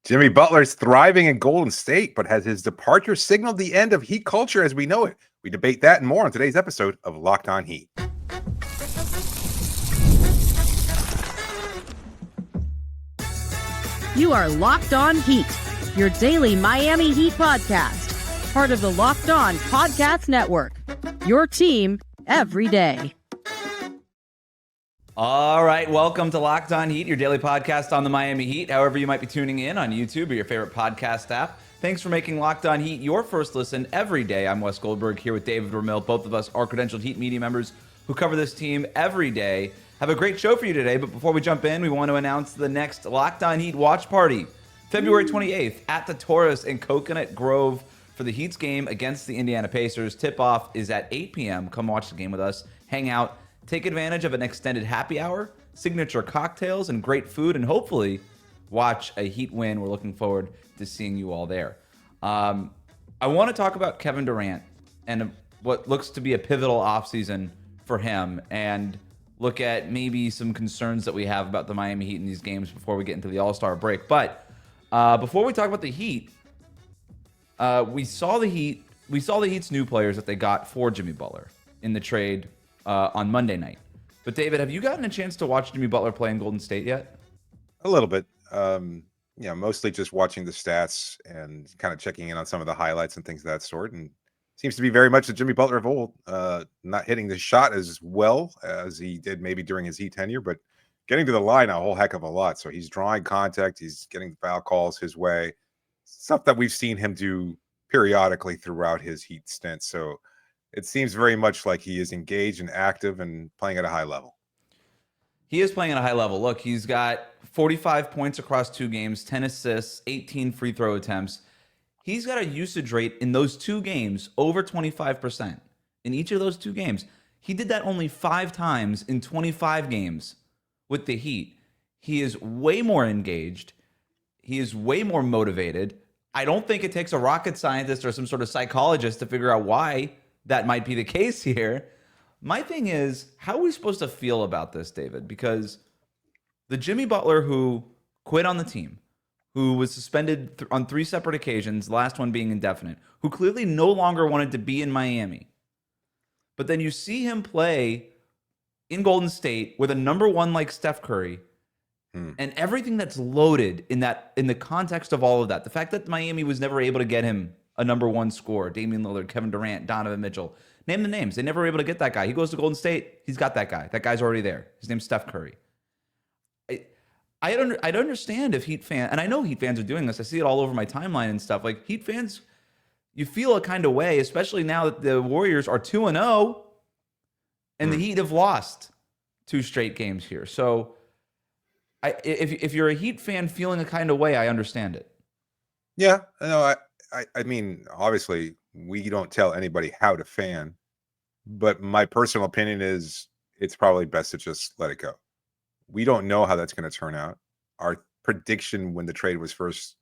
Jimmy Butler's thriving in Golden State, but has his departure signaled the end of Heat culture as we know it? We debate that and more on today's episode of Locked On Heat. You are Locked On Heat, your daily Miami Heat podcast, part of the Locked On Podcast Network, your team every day. All right, welcome to Locked On Heat, your daily podcast on the Miami Heat. However you might be tuning in on YouTube or your favorite podcast app. Thanks for making Locked On Heat your first listen every day. I'm Wes Goldberg here with David Ramil. Both of us are credentialed Heat media members who cover this team every day. Have a great show for you today, but before we jump in, we want to announce the next Locked On Heat watch party, February 28th at the Taurus in Coconut Grove for the Heat's game against the Indiana Pacers. Tip-off is at 8 p.m. Come watch the game with us, hang out, take advantage of an extended happy hour, signature cocktails, and great food, and hopefully watch a Heat win. We're looking forward to seeing you all there. I want to talk about Kevin Durant and what looks to be a pivotal offseason for him, and look at maybe some concerns that we have about the Miami Heat in these games before we get into the All-Star break. But before we talk about the Heat, we saw the Heat's new players that they got for Jimmy Butler in the trade on Monday night. But David, have you gotten a chance to watch Jimmy Butler play in Golden State yet? A little bit. Mostly just watching the stats and kind of checking in on some of the highlights and things of that sort. And seems to be very much the Jimmy Butler of old, not hitting the shot as well as he did maybe during his Heat tenure, but getting to the line a whole heck of a lot. So he's drawing contact. He's getting foul calls his way, stuff that we've seen him do periodically throughout his Heat stint. So it seems very much like he is engaged and active and playing at a high level. He is playing at a high level. Look, he's got 45 points across 2 games, 10 assists, 18 free throw attempts. He's got a usage rate in those 2 games over 25%. In each of those 2 games. He did that only 5 times in 25 games with the Heat. He is way more engaged. He is way more motivated. I don't think it takes a rocket scientist or some sort of psychologist to figure out why that might be the case here. My thing is, how are we supposed to feel about this, David? Because the Jimmy Butler who quit on the team, who was suspended on 3 separate occasions, last one being indefinite, who clearly no longer wanted to be in Miami. But then you see him play in Golden State with a number 1 like Steph Curry, and everything that's loaded in the context of all of that. The fact that Miami was never able to get him a number 1 scorer, Damian Lillard, Kevin Durant, Donovan Mitchell. Name the names. They never were able to get that guy. He goes to Golden State. He's got that guy. That guy's already there. His name's Steph Curry. I'd understand if Heat fans, and I know Heat fans are doing this. I see it all over my timeline and stuff. Like, Heat fans, you feel a kind of way, especially now that the Warriors are 2-0 and the Heat have lost 2 straight games here. So if you're a Heat fan feeling a kind of way, I understand it. Yeah, no, I mean, obviously, we don't tell anybody how to fan, but my personal opinion is it's probably best to just let it go. We don't know how that's going to turn out. Our prediction when the trade was first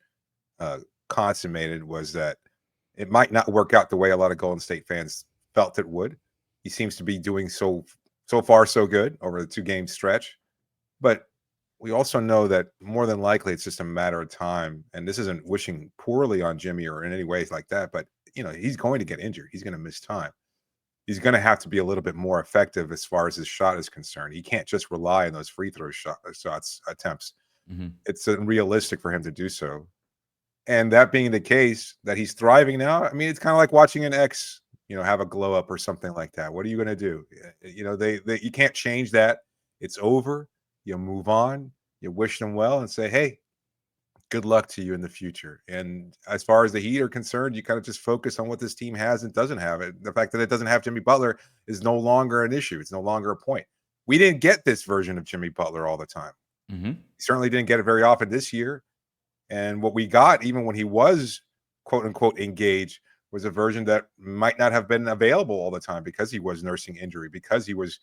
consummated was that it might not work out the way a lot of Golden State fans felt it would. He seems to be doing so far so good over the 2-game stretch, but we also know that more than likely it's just a matter of time. And this isn't wishing poorly on Jimmy or in any ways like that, but he's going to get injured. He's going to miss time. He's going to have to be a little bit more effective as far as his shot is concerned. He can't just rely on those free throw shots attempts. It's unrealistic for him to do so. And that being the case, that he's thriving now, I mean, it's kind of like watching an ex, have a glow up or something like that. What are you going to do? You can't change that. It's over. You move on. You wish them well and say, hey, good luck to you in the future. And as far as the Heat are concerned, you kind of just focus on what this team has and doesn't have. It. The fact that it doesn't have Jimmy Butler is no longer an issue. It's no longer a point. We didn't get this version of Jimmy Butler all the time. He certainly didn't get it very often this year. And what we got, even when he was quote unquote engaged, was a version that might not have been available all the time because he was nursing injury, because he was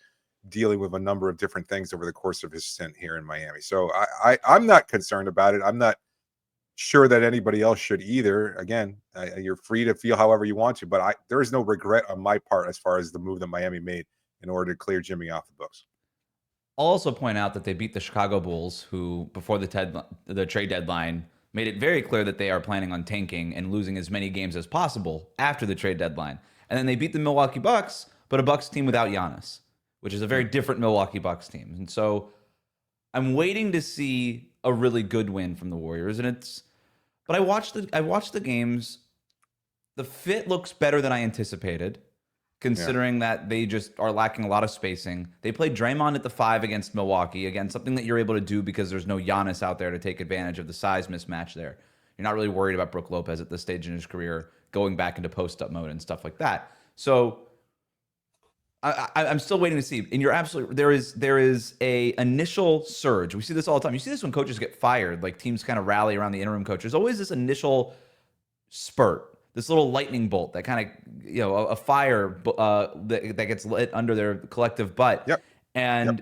dealing with a number of different things over the course of his stint here in Miami. So I'm not concerned about it. I'm not sure that anybody else should either. Again, you're free to feel however you want to, but there is no regret on my part as far as the move that Miami made in order to clear Jimmy off the books. I'll also point out that they beat the Chicago Bulls, who before the trade deadline made it very clear that they are planning on tanking and losing as many games as possible after the trade deadline. And then they beat the Milwaukee Bucks, but a Bucks team without Giannis, which is a very different Milwaukee Bucks team. And so I'm waiting to see a really good win from the Warriors. But I watched the games. The fit looks better than I anticipated, considering that they just are lacking a lot of spacing. They played Draymond at the 5 against Milwaukee. Again, something that you're able to do because there's no Giannis out there to take advantage of the size mismatch there. You're not really worried about Brook Lopez at this stage in his career going back into post-up mode and stuff like that. So I'm still waiting to see. And you're absolutely, there is a initial surge. We see this all the time. You see this when coaches get fired, like teams kind of rally around the interim coach. There's always this initial spurt, this little lightning bolt that kind of, a fire that gets lit under their collective butt. Yep. And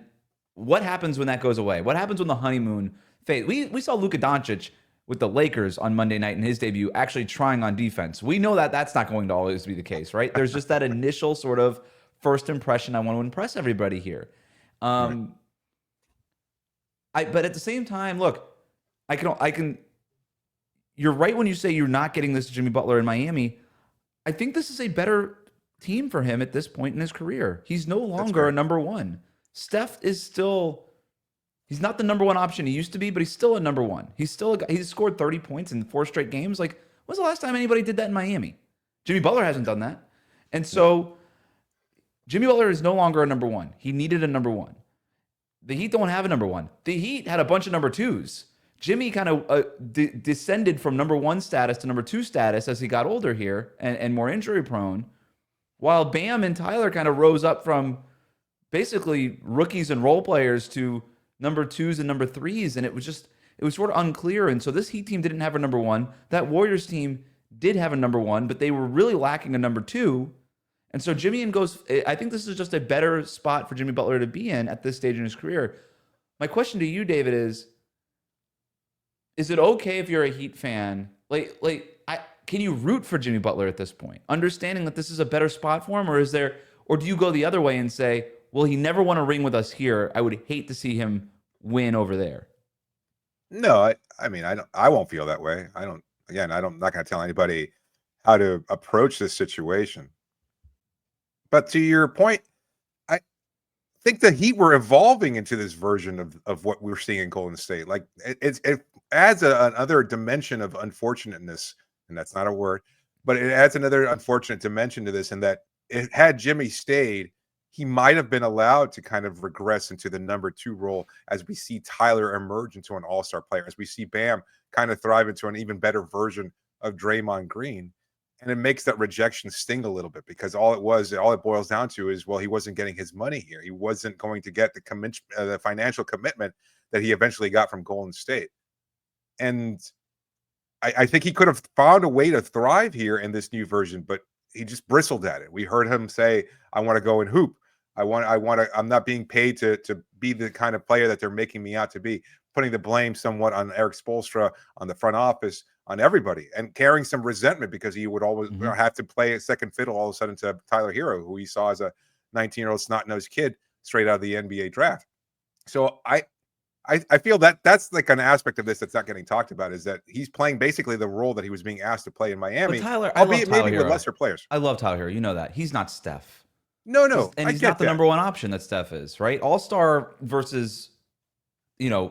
what happens when that goes away? What happens when the honeymoon fades? We saw Luka Doncic with the Lakers on Monday night in his debut actually trying on defense. We know that that's not going to always be the case, right? There's just that initial sort of first impression. I want to impress everybody here. But at the same time, look, I can. You're right when you say you're not getting this Jimmy Butler in Miami. I think this is a better team for him at this point in his career. He's no longer a number one. Steph is still, he's not the number one option he used to be, but he's still a number one. He's still he's scored 30 points in 4 straight games. Like, when's the last time anybody did that in Miami? Jimmy Butler hasn't done that. And so Jimmy Butler is no longer a number one. He needed a number one. The Heat don't have a number one. The Heat had a bunch of number twos. Jimmy kind of descended from number one status to number two status as he got older here and more injury prone, while Bam and Tyler kind of rose up from basically rookies and role players to number twos and number threes. And it was sort of unclear. And so this Heat team didn't have a number one. That Warriors team did have a number one, but they were really lacking a number two. And so I think this is just a better spot for Jimmy Butler to be in at this stage in his career. My question to you, David, is it okay if you're a Heat fan? Can you root for Jimmy Butler at this point, understanding that this is a better spot for him, or do you go the other way and say, well, he never won a ring with us here. I would hate to see him win over there. No, I won't feel that way. I'm not going to tell anybody how to approach this situation. But to your point, I think the Heat were evolving into this version of what we're seeing in Golden State. Like it adds another dimension of unfortunateness, and that's not a word, but it adds another unfortunate dimension to this, in that had Jimmy stayed, he might have been allowed to kind of regress into the number two role as we see Tyler emerge into an all-star player, as we see Bam kind of thrive into an even better version of Draymond Green. And it makes that rejection sting a little bit, because all it boils down to is, well, he wasn't getting his money here. He wasn't going to get the financial commitment that he eventually got from Golden State. And I think he could have found a way to thrive here in this new version, but he just bristled at it. We heard him say, I want to go and hoop. I'm not being paid to be the kind of player that they're making me out to be, putting the blame somewhat on Eric Spoelstra, on the front office, on everybody, and carrying some resentment because he would always have to play a second fiddle all of a sudden to Tyler Hero, who he saw as a 19-year-old snot-nosed kid straight out of the NBA draft. So I feel that that's like an aspect of this that's not getting talked about, is that he's playing basically the role that he was being asked to play in Miami, but Tyler, albeit maybe with lesser players. I love Tyler Hero. You know that. He's not Steph. No. And he's not the number one option that Steph is, right? All-star versus,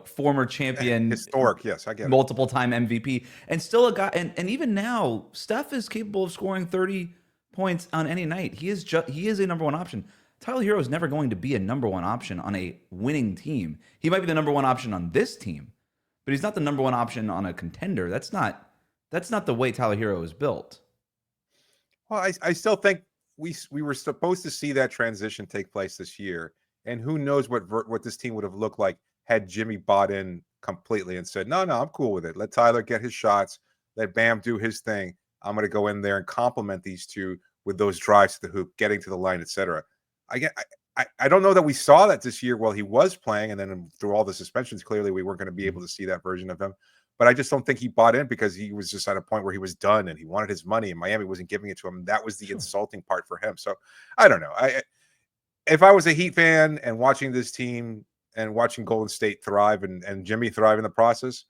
former champion. Historic, yes, I get it. Multiple-time MVP. And still a guy, and even now, Steph is capable of scoring 30 points on any night. He is a number one option. Tyler Hero is never going to be a number one option on a winning team. He might be the number one option on this team, but he's not the number one option on a contender. That's not the way Tyler Hero is built. Well, I still think we were supposed to see that transition take place this year, and who knows what this team would have looked like had Jimmy bought in completely and said, no, I'm cool with it. Let Tyler get his shots. Let Bam do his thing. I'm going to go in there and complement these two with those drives to the hoop, getting to the line, etc. I don't know that we saw that this year while he was playing, and then through all the suspensions, clearly we weren't going to be able to see that version of him. But I just don't think he bought in, because he was just at a point where he was done and he wanted his money, and Miami wasn't giving it to him. That was the insulting part for him. So I don't know. If I was a Heat fan and watching this team and watching Golden State thrive and Jimmy thrive in the process,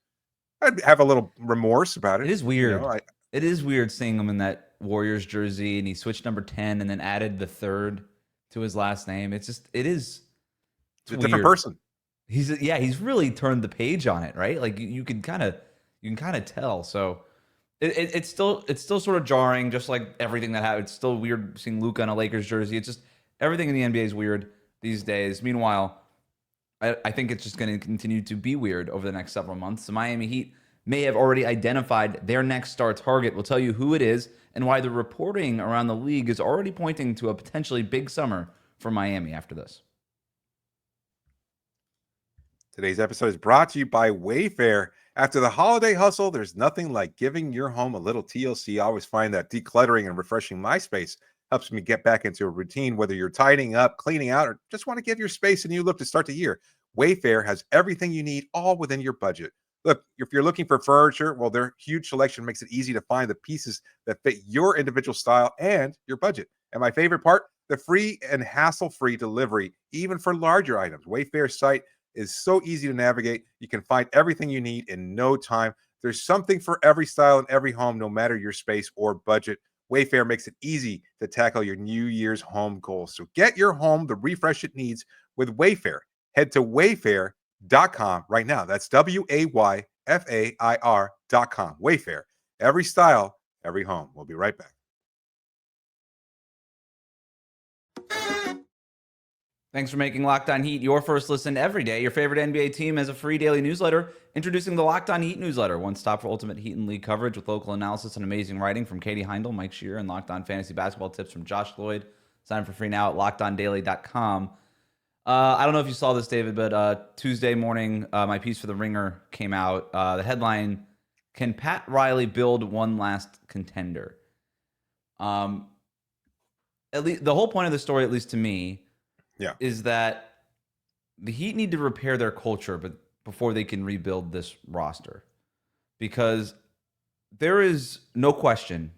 I'd have a little remorse about it. It is weird. You know, It is weird seeing him in that Warriors jersey, and he switched number 10 and then added the 3rd to his last name. It's it's a weird. different person. He's really turned the page on it, right? Like you can kind of tell. So it's still sort of jarring, just like everything that happened. It's still weird seeing Luka in a Lakers jersey. It's just everything in the NBA is weird these days. Meanwhile, I think it's just going to continue to be weird over the next several months. The Miami Heat may have already identified their next star target. We'll tell you who it is and why the reporting around the league is already pointing to a potentially big summer for Miami after this. Today's episode is brought to you by Wayfair. After the holiday hustle, there's nothing like giving your home a little TLC. I always find that decluttering and refreshing my space helps me get back into a routine, whether you're tidying up, cleaning out, or just want to give your space a new look to start the year. Wayfair has everything you need, all within your budget. Look, if you're looking for furniture, well, their huge selection makes it easy to find the pieces that fit your individual style and your budget. And my favorite part, the free and hassle-free delivery, even for larger items. Wayfair's site is so easy to navigate. You can find everything you need in no time. There's something for every style in every home, no matter your space or budget. Wayfair makes it easy to tackle your New Year's home goals. So get your home the refresh it needs with Wayfair. Head to wayfair.com right now. That's WAYFAIR.com. Wayfair. Every style, every home. We'll be right back. Thanks for making Locked On Heat your first listen every day. Your favorite NBA team has a free daily newsletter. Introducing the Locked On Heat newsletter, one stop for ultimate Heat and league coverage with local analysis and amazing writing from Katie Heindel, Mike Shearer, and Locked On Fantasy Basketball tips from Josh Lloyd. Sign up for free now at lockedondaily.com. I don't know if you saw this, David, but Tuesday morning, my piece for The Ringer came out. The headline, "Can Pat Riley build one last contender?" At least the whole point of the story, at least to me, is that the Heat need to repair their culture, but before they can rebuild this roster, because there is no question,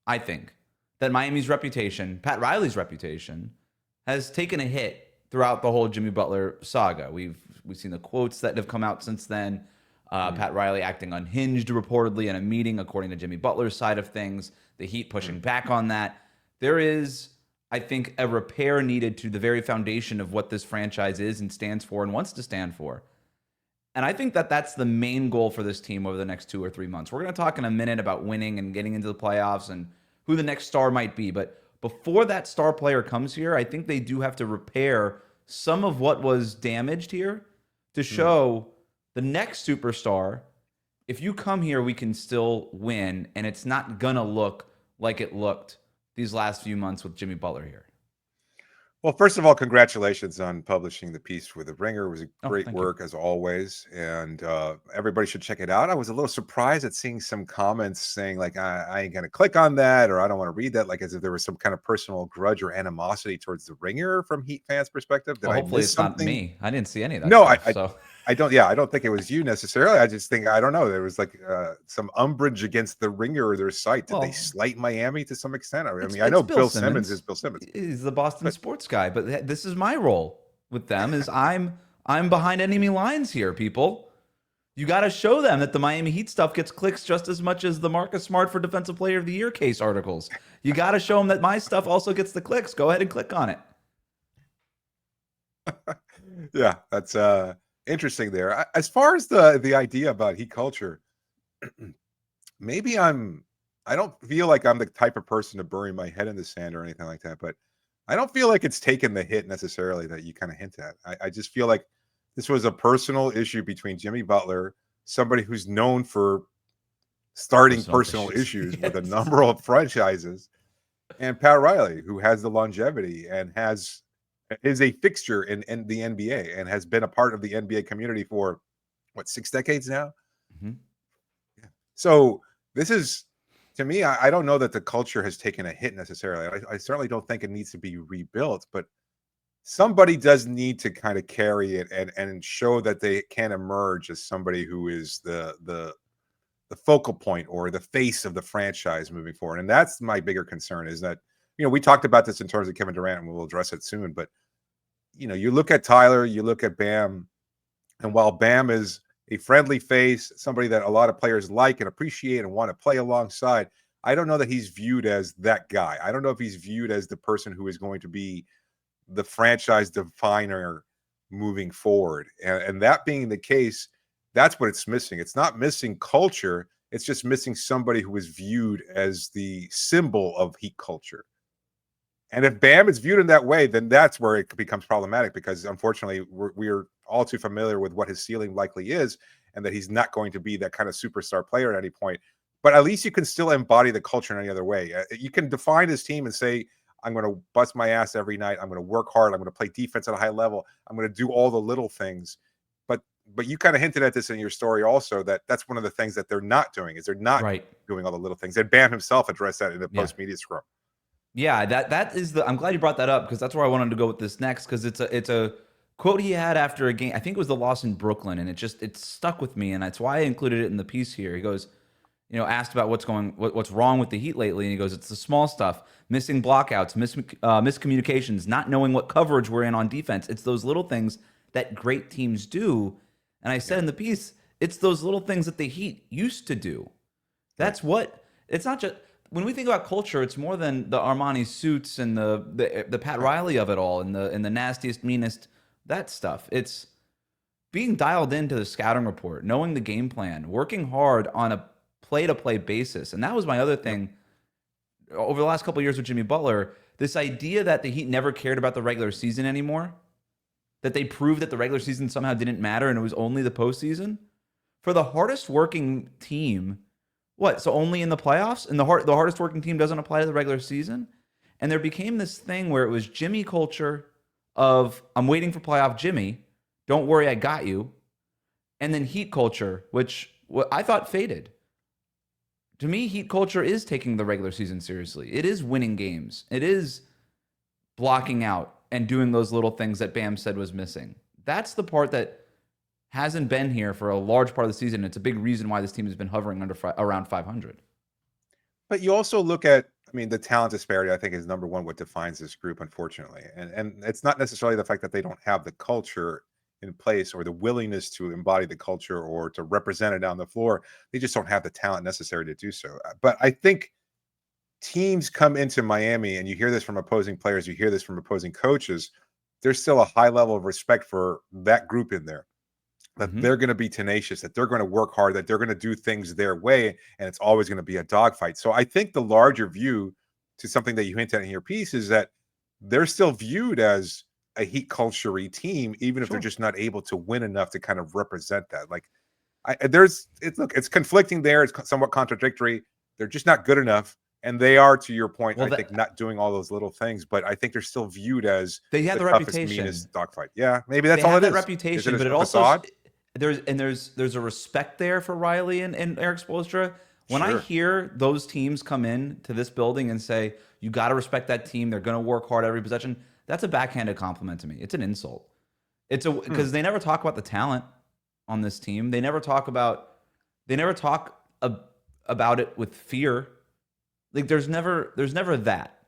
I think, that Miami's reputation, Pat Riley's reputation, has taken a hit throughout the whole Jimmy Butler saga. We've seen the quotes that have come out since then. Pat Riley acting unhinged reportedly in a meeting, according to Jimmy Butler's side of things. The Heat pushing back on that. There is, I think, a repair needed to the very foundation of what this franchise is and stands for and wants to stand for. And I think that that's the main goal for this team over the next 2 or 3 months. We're going to talk in a minute about winning and getting into the playoffs and who the next star might be. But before that star player comes here, I think they do have to repair some of what was damaged here to show the next superstar, if you come here, we can still win, and it's not going to look like it looked these last few months with Jimmy Butler here. Well, first of all, congratulations on publishing the piece with The Ringer. It was a great work, you. as always, and everybody should check it out. I was a little surprised at seeing some comments saying, like, I ain't going to click on that, or I don't want to read that, like as if there was some kind of personal grudge or animosity towards The Ringer from Heat fans' perspective. Well, hopefully it's something? Not me. I didn't see any of that No, stuff, I don't. Yeah, I don't think it was you necessarily. I just think, I don't know. There was like some umbrage against The Ringer or their site. Did they slight Miami to some extent? I mean, I know Bill Simmons is Bill Simmons. He's the Boston sports guy, but this is my role with them. Is I'm behind enemy lines here, people. You got to show them that the Miami Heat stuff gets clicks just as much as the Marcus Smart for Defensive Player of the Year case articles. You got to show them that my stuff also gets the clicks. Go ahead and click on it. Yeah, that's interesting there. As far as the idea about Heat culture, maybe I don't feel like I'm the type of person to bury my head in the sand or anything like that, but I don't feel like it's taken the hit necessarily that you kind of hint at. I just feel like this was a personal issue between Jimmy Butler, somebody who's known for starting personal issues with a number of franchises, and Pat Riley, who has the longevity and is a fixture in the NBA and has been a part of the NBA community for, 6 decades now? Mm-hmm. Yeah. So this is, to me, I don't know that the culture has taken a hit necessarily. I certainly don't think it needs to be rebuilt, but somebody does need to kind of carry it and show that they can emerge as somebody who is the focal point or the face of the franchise moving forward. And that's my bigger concern, is that, we talked about this in terms of Kevin Durant, and we'll address it soon, but you look at Tyler, you look at Bam, and while Bam is a friendly face, somebody that a lot of players like and appreciate and want to play alongside. I don't know that he's viewed as that guy. I don't know if he's viewed as the person who is going to be the franchise definer moving forward. And that being the case, that's what it's missing. It's not missing culture. It's just missing somebody who is viewed as the symbol of Heat culture. And if Bam is viewed in that way, then that's where it becomes problematic, because unfortunately we're all too familiar with what his ceiling likely is, and that he's not going to be that kind of superstar player at any point. But at least you can still embody the culture in any other way. You can define his team and say, I'm going to bust my ass every night. I'm going to work hard. I'm going to play defense at a high level. I'm going to do all the little things. But you kind of hinted at this in your story also, that that's one of the things that they're not doing, is they're not doing all the little things. And Bam himself addressed that in the post-media scrum. Yeah, that is I'm glad you brought that up, because that's where I wanted to go with this next, because it's a quote he had after a game. I think it was the loss in Brooklyn, and it stuck with me, and that's why I included it in the piece here. He goes, asked about what's wrong with the Heat lately, and he goes, it's the small stuff, missing blockouts, miscommunications, not knowing what coverage we're in on defense. It's those little things that great teams do. And I said in the piece, it's those little things that the Heat used to do. That's what, it's not just, when we think about culture, it's more than the Armani suits and the Pat Riley of it all, and the nastiest, meanest, that stuff. It's being dialed into the scouting report, knowing the game plan, working hard on a play-to-play basis. And that was my other thing over the last couple of years with Jimmy Butler, this idea that the Heat never cared about the regular season anymore, that they proved that the regular season somehow didn't matter and it was only the postseason. For the hardest working team, what? So only in the playoffs? And the hardest working team doesn't apply to the regular season? And there became this thing where it was Jimmy culture of, I'm waiting for playoff Jimmy, don't worry, I got you. And then Heat culture, which I thought faded. To me, Heat culture is taking the regular season seriously. It is winning games. It is blocking out and doing those little things that Bam said was missing. That's the part that hasn't been here for a large part of the season. It's a big reason why this team has been hovering around 500. But you also look at, the talent disparity, I think, is number one what defines this group, unfortunately. And it's not necessarily the fact that they don't have the culture in place or the willingness to embody the culture or to represent it on the floor. They just don't have the talent necessary to do so. But I think teams come into Miami, and you hear this from opposing players, you hear this from opposing coaches, there's still a high level of respect for that group in there, that they're going to be tenacious, that they're going to work hard, that they're going to do things their way, and it's always going to be a dogfight. So I think the larger view to something that you hint at in your piece is that they're still viewed as a Heat culture-y team, even if they're just not able to win enough to kind of represent that. Like, it's conflicting there. It's somewhat contradictory. They're just not good enough. And they are, to your point, I think, not doing all those little things, but I think they're still viewed as they have the toughest, reputation, meanest dogfight. Yeah, maybe that's all it is. Reputation, but it also there's a respect there for Riley and Eric Spoelstra. When I hear those teams come in to this building and say, you got to respect that team, they're going to work hard every possession, that's a backhanded compliment to me. It's an insult. Because they never talk about the talent on this team. They never talk about it with fear. Like there's never that.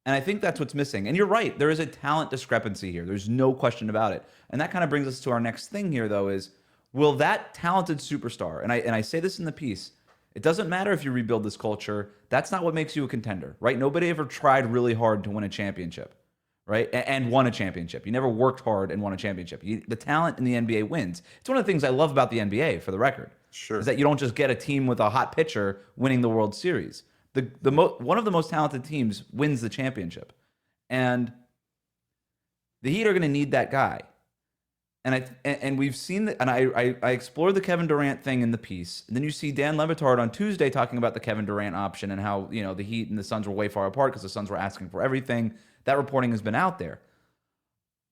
And I think that's what's missing. And you're right, there is a talent discrepancy here. There's no question about it. And that kind of brings us to our next thing here, though, is will that talented superstar, and I say this in the piece, it doesn't matter if you rebuild this culture, that's not what makes you a contender, right? Nobody ever tried really hard to win a championship, right? And won a championship. You never worked hard and won a championship. The talent in the NBA wins. It's one of the things I love about the NBA, for the record. Is that you don't just get a team with a hot pitcher winning the World Series. One of the most talented teams wins the championship. And the Heat are going to need that guy. And we've seen that, and I explored the Kevin Durant thing in the piece. And then you see Dan Levitard on Tuesday talking about the Kevin Durant option and how, the Heat and the Suns were way far apart because the Suns were asking for everything. That reporting has been out there.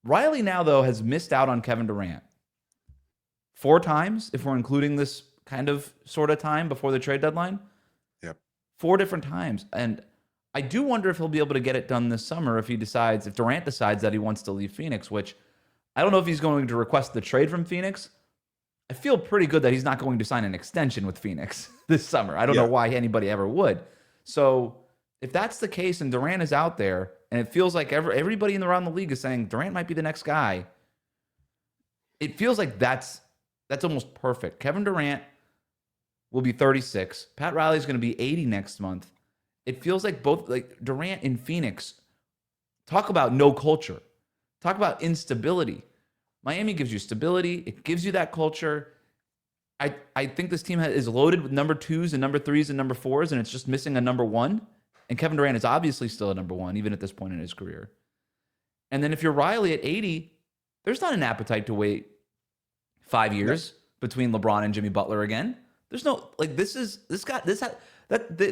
Riley now, though, has missed out on Kevin Durant 4 times, if we're including this kind of sort of time before the trade deadline. 4 different times. And I do wonder if he'll be able to get it done this summer if Durant decides that he wants to leave Phoenix, which I don't know if he's going to request the trade from Phoenix. I feel pretty good that he's not going to sign an extension with Phoenix this summer. I don't know why anybody ever would. So if that's the case and Durant is out there, and it feels like everybody around the league is saying Durant might be the next guy, it feels like that's That's almost perfect. Kevin Durant will be 36. Pat Riley's going to be 80 next month. It feels like both, like Durant in Phoenix, talk about no culture. Talk about instability. Miami gives you stability. It gives you that culture. I think this team is loaded with number 2s and number 3s and number 4s, and it's just missing a number 1. And Kevin Durant is obviously still a number 1, even at this point in his career. And then if you're Riley at 80, there's not an appetite to wait 5 years between LeBron and Jimmy Butler again. There's no, like, they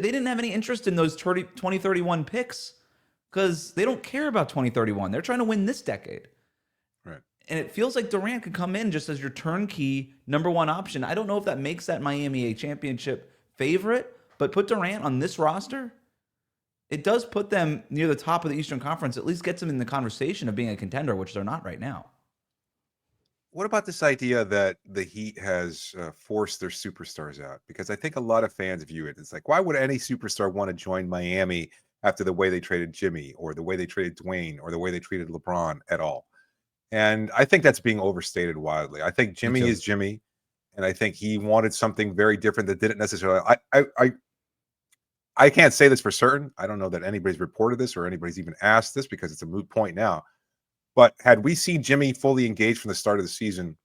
didn't have any interest in those 2031 picks because they don't care about 2031. They're trying to win this decade. Right. And it feels like Durant could come in just as your turnkey number 1 option. I don't know if that makes that Miami a championship favorite, but put Durant on this roster, it does put them near the top of the Eastern Conference, at least gets them in the conversation of being a contender, which they're not right now. What about this idea that the Heat has forced their superstars out? Because I think a lot of fans view it. It's like, why would any superstar want to join Miami after the way they traded Jimmy or the way they traded Dwayne or the way they treated LeBron at all? And I think that's being overstated wildly. I think Jimmy is Jimmy, and I think he wanted something very different that didn't necessarily. I can't say this for certain. I don't know that anybody's reported this or anybody's even asked this because it's a moot point now. But had we seen Jimmy fully engaged from the start of the season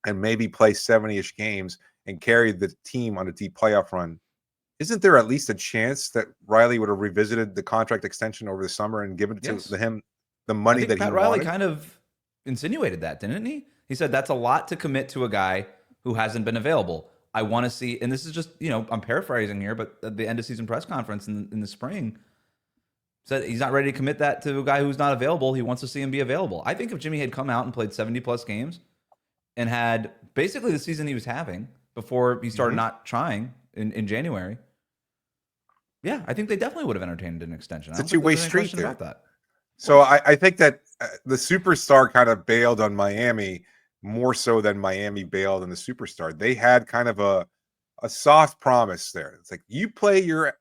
and maybe play 70-ish games and carry the team on a deep playoff run, isn't there at least a chance that Riley would have revisited the contract extension over the summer and given it to him the money that Pat he Riley wanted? kind of insinuated that, didn't he? He said that's a lot to commit to a guy who hasn't been available. I want to see, and this is just, I'm paraphrasing here, but at the end of season press conference in the spring, said he's not ready to commit that to a guy who's not available. He wants to see him be available. I think if Jimmy had come out and played 70-plus games and had basically the season he was having before he started not trying in January, yeah, I think they definitely would have entertained an extension. It's a two-way street there. About that. So I think that the superstar kind of bailed on Miami more so than Miami bailed on the superstar. They had kind of a soft promise there. It's like, you play your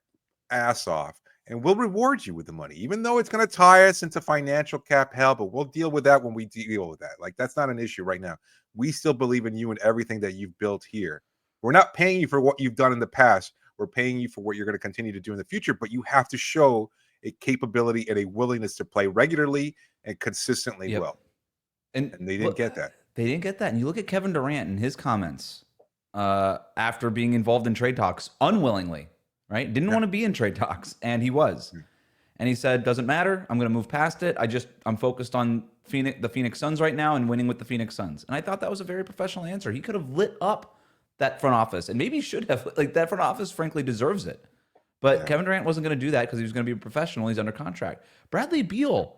ass off and we'll reward you with the money, even though it's going to tie us into financial cap hell, but we'll deal with that when we deal with that. Like, that's not an issue right now. We still believe in you and everything that you've built here. We're not paying you for what you've done in the past. We're paying you for what you're going to continue to do in the future, but you have to show a capability and a willingness to play regularly and consistently well. And they didn't get that. They didn't get that. And you look at Kevin Durant and his comments after being involved in trade talks unwillingly, right? Didn't want to be in trade talks, and he was. And he said, doesn't matter. I'm going to move past it. I'm focused on the Phoenix Suns right now and winning with the Phoenix Suns. And I thought that was a very professional answer. He could have lit up that front office, and maybe he should have. Like, that front office, frankly, deserves it. But Kevin Durant wasn't going to do that because he was going to be a professional. He's under contract. Bradley Beal.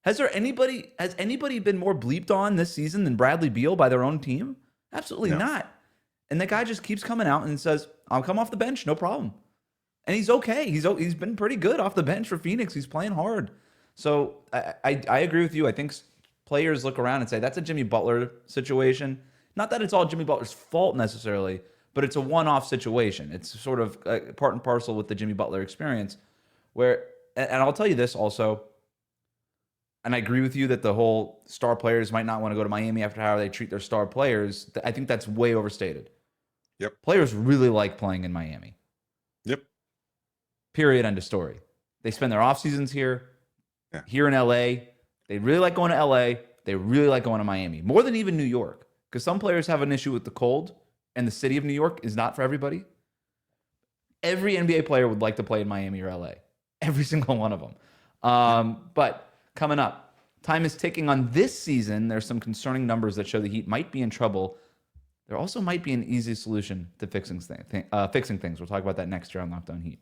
Has anybody been more bleeped on this season than Bradley Beal by their own team? Absolutely not. And the guy just keeps coming out and says, I'll come off the bench, no problem. And he's okay. He's been pretty good off the bench for Phoenix. He's playing hard. So I agree with you. I think players look around and say, that's a Jimmy Butler situation. Not that it's all Jimmy Butler's fault necessarily, but it's a one-off situation. It's sort of part and parcel with the Jimmy Butler experience where, and I'll tell you this also, and I agree with you that the whole star players might not want to go to Miami after how they treat their star players. I think that's way overstated. Yep. Players really like playing in Miami. Yep. Period. End of story. They spend their off seasons here in LA. They really like going to LA. They really like going to Miami more than even New York, because some players have an issue with the cold, and the city of New York is not for everybody. Every NBA player would like to play in Miami or LA. Every single one of them. But coming up, time is ticking on this season. There's some concerning numbers that show the Heat might be in trouble. There also might be an easy solution to fixing things. We'll talk about that next year on Locked On Heat.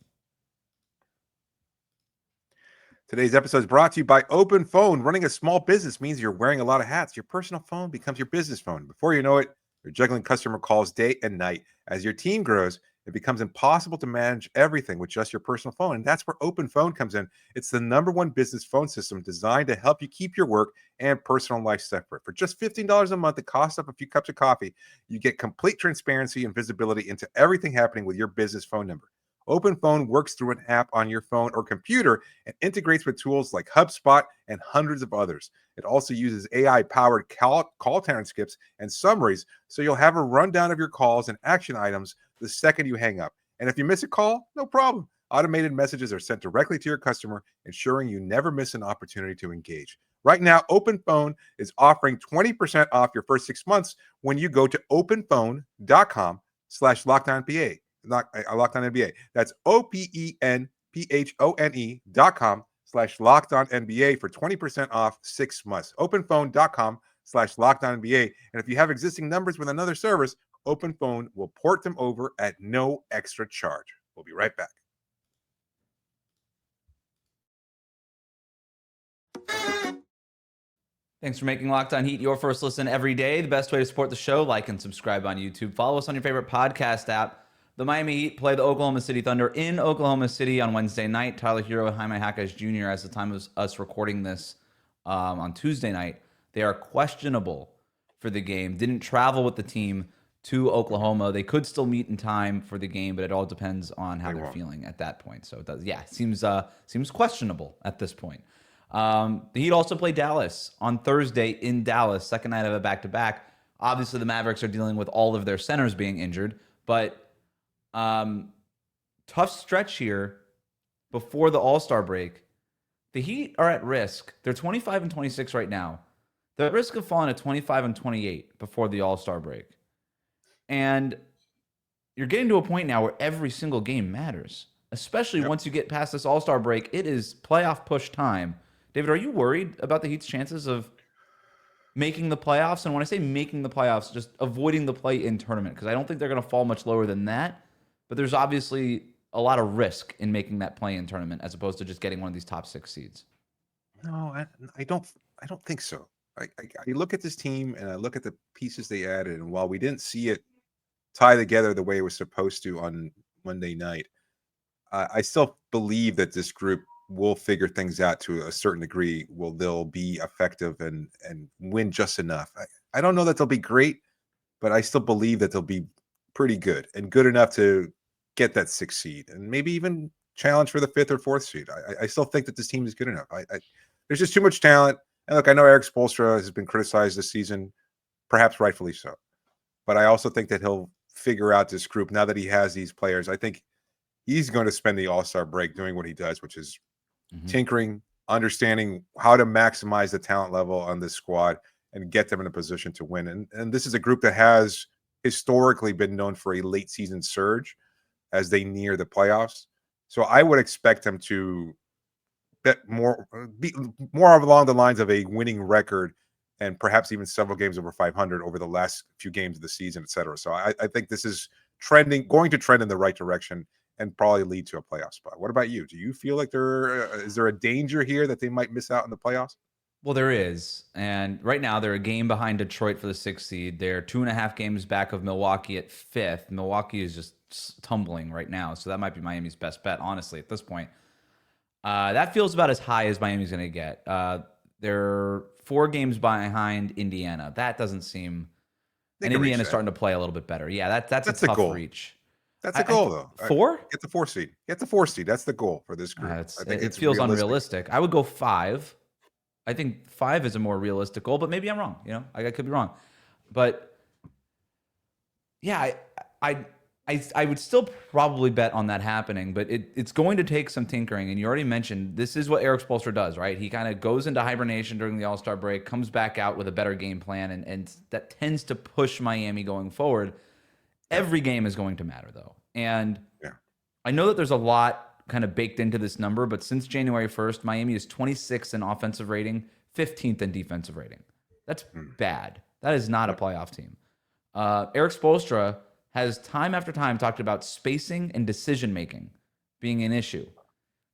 Today's episode is brought to you by Open Phone. Running a small business means you're wearing a lot of hats. Your personal phone becomes your business phone. Before you know it, you're juggling customer calls day and night. As your team grows, it becomes impossible to manage everything with just your personal phone. And that's where Open Phone comes in. It's the #1 business phone system designed to help you keep your work and personal life separate. For just $15 a month, it costs up a few cups of coffee. You get complete transparency and visibility into everything happening with your business phone number. OpenPhone works through an app on your phone or computer and integrates with tools like HubSpot and hundreds of others. It also uses AI-powered call transcripts and summaries, so you'll have a rundown of your calls and action items the second you hang up. And if you miss a call, no problem. Automated messages are sent directly to your customer, ensuring you never miss an opportunity to engage. Right now, OpenPhone is offering 20% off your first 6 months when you go to openphone.com/LockedOnNBA. LockedOnNBA. That's OpenPhone.com/LockedOnNBA for 20% off 6 months. OpenPhone.com/LockedOnNBA. And if you have existing numbers with another service, OpenPhone will port them over at no extra charge. We'll be right back. Thanks for making Locked On Heat your first listen every day. The best way to support the show, like and subscribe on YouTube. Follow us on your favorite podcast app. The Miami Heat play the Oklahoma City Thunder in Oklahoma City on Wednesday night. Tyler Hero and Jaime Jaquez Jr., as the time of us recording this on Tuesday night, they are questionable for the game. Didn't travel with the team to Oklahoma. They could still meet in time for the game, but it all depends on how they're feeling at that point. So it does, seems questionable at this point. The Heat also play Dallas on Thursday in Dallas, second night of a back-to-back. Obviously, the Mavericks are dealing with all of their centers being injured, but tough stretch here before the All-Star break. The Heat are at risk. They're 25-26 right now. They're at risk of falling to 25-28 before the All-Star break. And you're getting to a point now where every single game matters, especially once you get past this All-Star break. It is playoff push time. David, are you worried about the Heat's chances of making the playoffs? And when I say making the playoffs, just avoiding the play-in tournament, because I don't think they're going to fall much lower than that. But there's obviously a lot of risk in making that play-in tournament as opposed to just getting one of these top 6 seeds. No, I don't think so. I look at this team and I look at the pieces they added, and while we didn't see it tie together the way it was supposed to on Monday night, I still believe that this group will figure things out to a certain degree. They'll be effective and win just enough. I don't know that they'll be great, but I still believe that they'll be pretty good and good enough to get that 6th seed and maybe even challenge for the 5th or 4th seed. I still think that this team is good enough. There's just too much talent. And look, I know Eric Spoelstra has been criticized this season, perhaps rightfully so, but I also think that he'll figure out this group now that he has these players. I think he's going to spend the All-Star break doing what he does, which is tinkering, understanding how to maximize the talent level on this squad and get them in a position to win. And this is a group that has historically been known for a late season surge as they near the playoffs. So I would expect them to be more along the lines of a winning record and perhaps even several games over 500 over the last few games of the season, et cetera. So I think this is going to trend in the right direction and probably lead to a playoff spot. What about you? Do you feel like is there a danger here that they might miss out in the playoffs? Well, there is. And right now, they're a game behind Detroit for the 6th seed. They're 2.5 games back of Milwaukee at 5th. Milwaukee is just tumbling right now. So that might be Miami's best bet, honestly, at this point. That feels about as high as Miami's going to get. They're 4 games behind Indiana. That doesn't seem... And Indiana's starting to play a little bit better. Yeah, that's a tough reach. That's a goal, though. 4? Get the 4 seed. Get the 4 seed. That's the goal for this group. I think it feels unrealistic. I would go 5. I think 5 is a more realistic goal, but maybe I'm wrong. I could be wrong. But yeah, I would still probably bet on that happening, but it's going to take some tinkering. And you already mentioned this is what Eric Spoelstra does, right? He kind of goes into hibernation during the All-Star break, comes back out with a better game plan, and that tends to push Miami going forward. Every game is going to matter, though. And I know that there's a lot kind of baked into this number, but since January 1st, Miami is 26th in offensive rating, 15th in defensive rating. That's bad. That is not a playoff team. Eric Spoelstra has time after time talked about spacing and decision-making being an issue.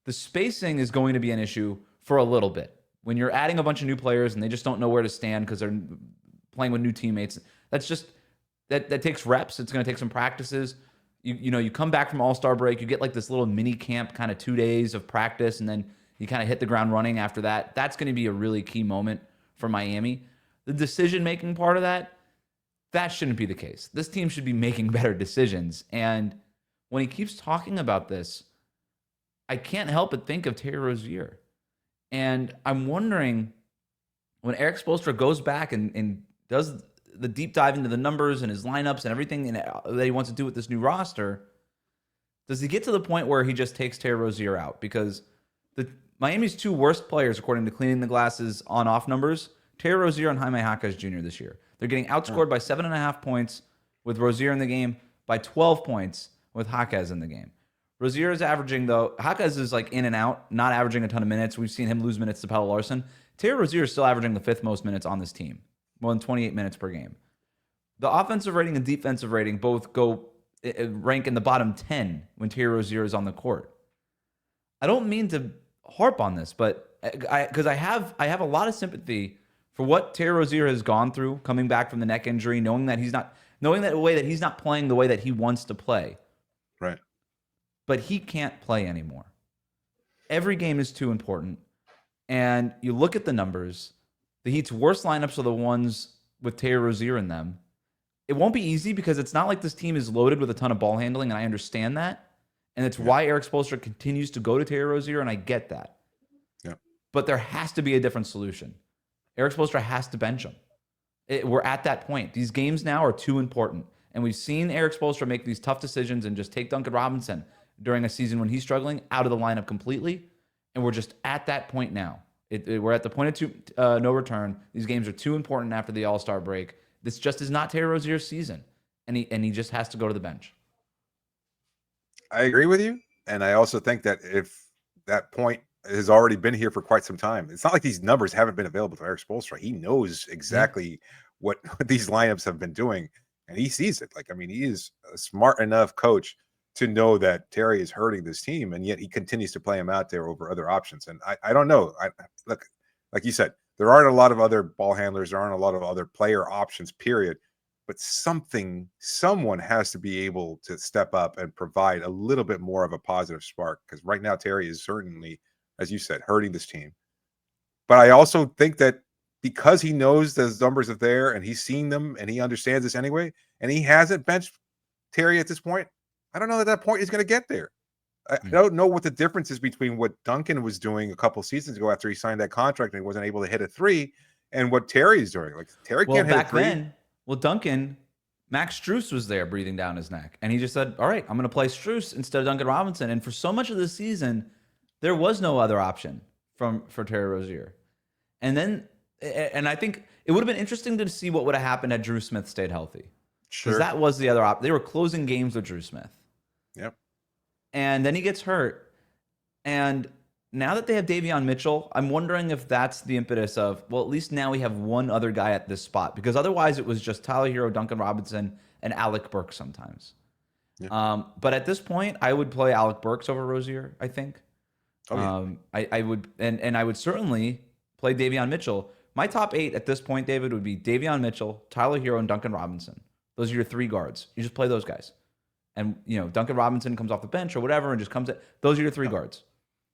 The spacing is going to be an issue for a little bit. When you're adding a bunch of new players and they just don't know where to stand because they're playing with new teammates, that's just, that takes reps. It's going to take some practices. You come back from All-Star break, you get like this little mini camp, kind of 2 days of practice, and then you kind of hit the ground running after that. That's going to be a really key moment for Miami. The decision-making part of that shouldn't be the case. This team should be making better decisions. And when he keeps talking about this, I can't help but think of Terry Rozier. And I'm wondering, when Eric Spoelstra goes back and does the deep dive into the numbers and his lineups and everything that he wants to do with this new roster, does he get to the point where he just takes Terry Rozier out? Because Miami's two worst players, according to Cleaning the Glasses on-off numbers, Terry Rozier and Jaime Jaquez Jr. this year. They're getting outscored by 7.5 points with Rozier in the game, by 12 points with Jaquez in the game. Rozier is averaging, though, Jaquez is like in and out, not averaging a ton of minutes. We've seen him lose minutes to Pelle Larsson. Terry Rozier is still averaging the 5th most minutes on this team, more than 28 minutes per game. The offensive rating and defensive rating both rank in the bottom 10 when Terry Rozier is on the court. I don't mean to harp on this, but because I have a lot of sympathy for what Terry Rozier has gone through coming back from the neck injury, knowing that he's not playing the way that he wants to play. Right. But he can't play anymore. Every game is too important. And you look at the numbers, the Heat's worst lineups are the ones with Terry Rozier in them. It won't be easy because it's not like this team is loaded with a ton of ball handling, and I understand that. And it's why Eric Spoelstra continues to go to Terry Rozier, and I get that. Yeah. But there has to be a different solution. Eric Spoelstra has to bench him. We're at that point. These games now are too important. And we've seen Eric Spoelstra make these tough decisions and just take Duncan Robinson during a season when he's struggling out of the lineup completely. And we're just at that point now. We're at the point of no return. These games are too important after the All-Star break. This just is not Terry Rozier's season. And he just has to go to the bench. I agree with you. And I also think that if that point has already been here for quite some time, it's not like these numbers haven't been available to Eric Spoelstra. He knows exactly what these lineups have been doing, and he sees it. Like, I mean, he is a smart enough coach to know that Terry is hurting this team, and yet he continues to play him out there over other options. And I don't know. Look, like you said, there aren't a lot of other ball handlers. There aren't a lot of other player options, period. But someone has to be able to step up and provide a little bit more of a positive spark, because right now Terry is certainly, as you said, hurting this team. But I also think that because he knows those numbers are there and he's seen them and he understands this anyway, and he hasn't benched Terry at this point, I don't know that point is going to get there. I don't know what the difference is between what Duncan was doing a couple seasons ago after he signed that contract and he wasn't able to hit a three, and what Terry is doing. Like, Terry can't hit a three. Duncan, Max Strus was there breathing down his neck. And he just said, all right, I'm going to play Strus instead of Duncan Robinson. And for so much of the season, there was no other option for Terry Rozier. And I think it would have been interesting to see what would have happened had Drew Smith stayed healthy. Sure. Because that was the other option. They were closing games with Drew Smith. Yep. And then he gets hurt. And now that they have Davion Mitchell, I'm wondering if that's the impetus of, well, at least now we have one other guy at this spot. Because otherwise it was just Tyler Hero, Duncan Robinson, and Alec Burks sometimes. Yeah. But at this point, I would play Alec Burks over Rozier, I think. Oh, yeah. I would, and I would certainly play Davion Mitchell. My top 8 at this point, David, would be Davion Mitchell, Tyler Hero, and Duncan Robinson. Those are your 3 guards. You just play those guys. And, Duncan Robinson comes off the bench or whatever and just comes in. Those are your 3 guards.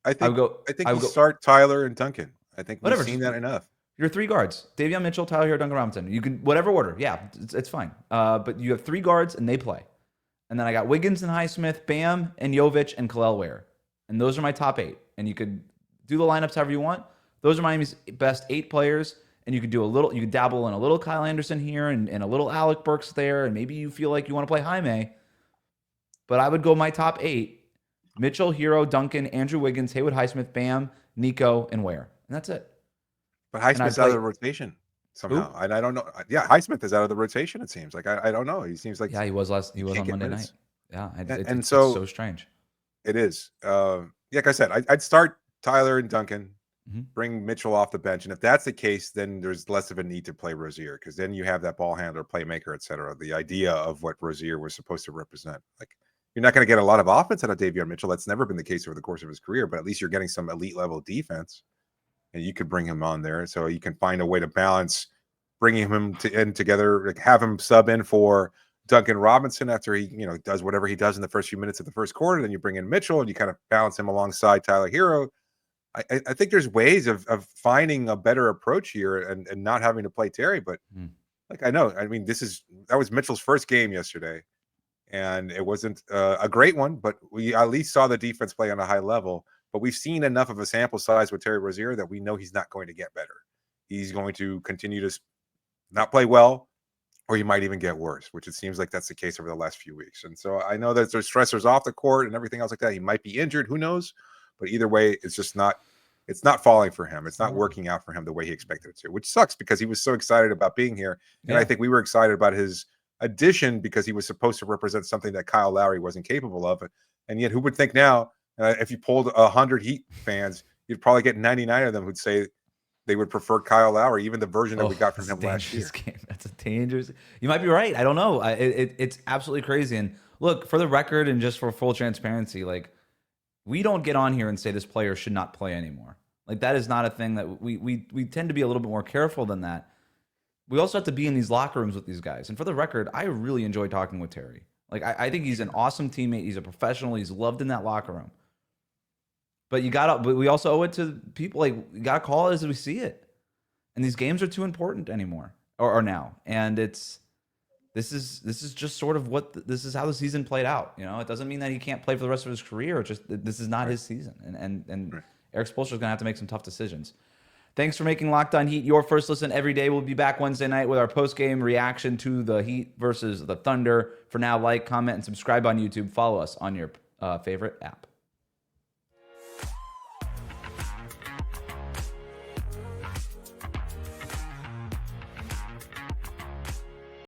I think you start Tyler and Duncan. I think we've seen that enough. Your 3 guards: Davion Mitchell, Tyler Hero, Duncan Robinson. You can whatever order. Yeah, it's fine. But you have 3 guards and they play. And then I got Wiggins and Highsmith, Bam and Jovic and Kel'el Ware. And those are my top 8. And you could do the lineups however you want. Those are Miami's best 8 players. And you could you could dabble in a little Kyle Anderson here and a little Alec Burks there. And maybe you feel like you want to play Jaime. But I would go my top 8. Mitchell, Hero, Duncan, Andrew Wiggins, Haywood Highsmith, Bam, Nico, and Ware. And that's it. But Highsmith's out of the rotation somehow. And I don't know. Yeah, Highsmith is out of the rotation, it seems. Like, I don't know. He seems like... Yeah, he was on Monday night. Yeah, it's so strange. It is. Like I said, I'd start Tyler and Duncan, bring Mitchell off the bench. And if that's the case, then there's less of a need to play Rozier, because then you have that ball handler, playmaker, et cetera. The idea of what Rozier was supposed to represent. Like, you're not going to get a lot of offense out of Davion Mitchell. That's never been the case over the course of his career, but at least you're getting some elite level defense, and you could bring him on there. So you can find a way to balance bringing him together, like have him sub in for Duncan Robinson after he, does whatever he does in the first few minutes of the first quarter. Then you bring in Mitchell and you kind of balance him alongside Tyler Hero. I think there's ways of finding a better approach here and not having to play Terry. But that was Mitchell's first game yesterday. and it wasn't a great one, but we at least saw the defense play on a high level. But we've seen enough of a sample size with Terry Rozier that we know he's not going to get better. He's going to continue to not play well, or he might even get worse, which it seems like that's the case over the last few weeks. And so I know that there's stressors off the court and everything else like that. He might be injured, who knows? But either way, it's just not falling for him. It's not working out for him the way he expected it to, which sucks because he was so excited about being here. And I think we were excited about his addition because he was supposed to represent something that Kyle Lowry wasn't capable of. And yet who would think now, if you polled 100 Heat fans, you'd probably get 99 of them who'd say they would prefer Kyle Lowry, even the version that we got from him last year. Game. That's a dangerous. You might be right. I don't know. It's absolutely crazy. And look, for the record and just for full transparency, like, we don't get on here and say this player should not play anymore. Like, that is not a thing that we tend to be a little bit more careful than that. We also have to be in these locker rooms with these guys. And for the record, I really enjoy talking with Terry. Like, I think he's an awesome teammate. He's a professional. He's loved in that locker room. But we also owe it to people. Like, you gotta call it as we see it. And these games are too important anymore, or now. And this is just sort of this is how the season played out. You know, it doesn't mean that he can't play for the rest of his career. It's just this is not his season. And Eric Spoelstra is gonna have to make some tough decisions. Thanks for making Locked On Heat your first listen every day. We'll be back Wednesday night with our post-game reaction to the Heat versus the Thunder. For now, like, comment, and subscribe on YouTube. Follow us on your favorite app.